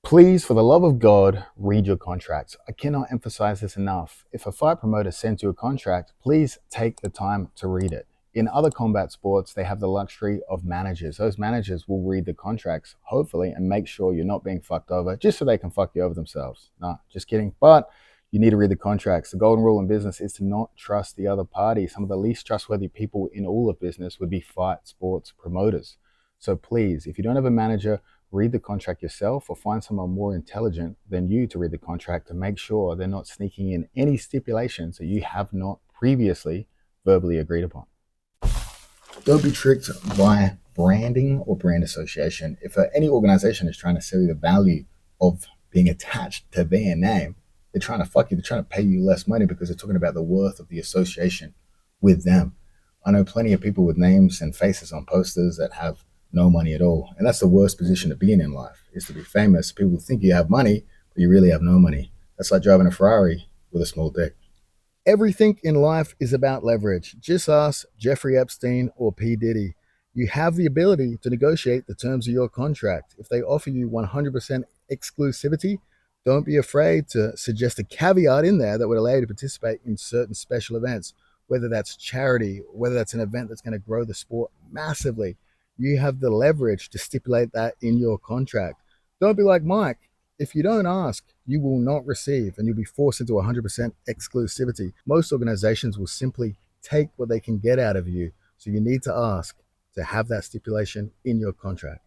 Please, for the love of God, read your contracts. I cannot emphasize this enough. If a fight promoter sends you a contract, please take the time to read it. In other combat sports, they have the luxury of managers. Those managers will read the contracts, hopefully, and make sure you're not being fucked over just so they can fuck you over themselves. Nah, just kidding. But you need to read the contracts. The golden rule in business is to not trust the other party. Some of the least trustworthy people in all of business would be fight sports promoters. So please, if you don't have a manager, read the contract yourself or find someone more intelligent than you to read the contract to make sure they're not sneaking in any stipulations that you have not previously verbally agreed upon. Don't be tricked by branding or brand association. If any organization is trying to sell you the value of being attached to their name, they're trying to fuck you. They're trying to pay you less money because they're talking about the worth of the association with them. I know plenty of people with names and faces on posters that have no money at all. And that's the worst position to be in life, is to be famous. People think you have money, but you really have no money. That's like driving a Ferrari with a small dick. Everything in life is about leverage. Just ask Jeffrey Epstein or P. Diddy. You have the ability to negotiate the terms of your contract. If they offer you 100% exclusivity, don't be afraid to suggest a caveat in there that would allow you to participate in certain special events, whether that's charity, whether that's an event that's going to grow the sport massively. You have the leverage to stipulate that in your contract. Don't be like Mike. If you don't ask, you will not receive, and you'll be forced into 100% exclusivity. Most organizations will simply take what they can get out of you. So you need to ask to have that stipulation in your contract.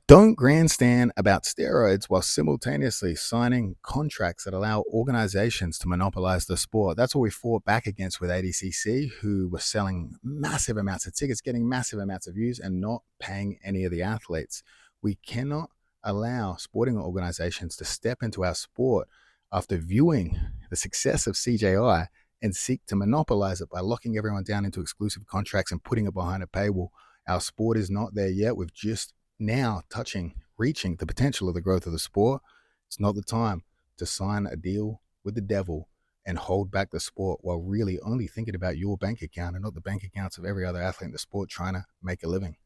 Don't grandstand about steroids while simultaneously signing contracts that allow organizations to monopolize the sport. That's what we fought back against with adcc, who were selling massive amounts of tickets, getting massive amounts of views, and not paying any of the athletes. We cannot allow sporting organizations to step into our sport after viewing the success of CJI and seek to monopolize it by locking everyone down into exclusive contracts and putting it behind a paywall. Our sport is not there yet. We've just now reaching the potential of the growth of the sport. It's not the time to sign a deal with the devil and hold back the sport while really only thinking about your bank account and not the bank accounts of every other athlete in the sport trying to make a living.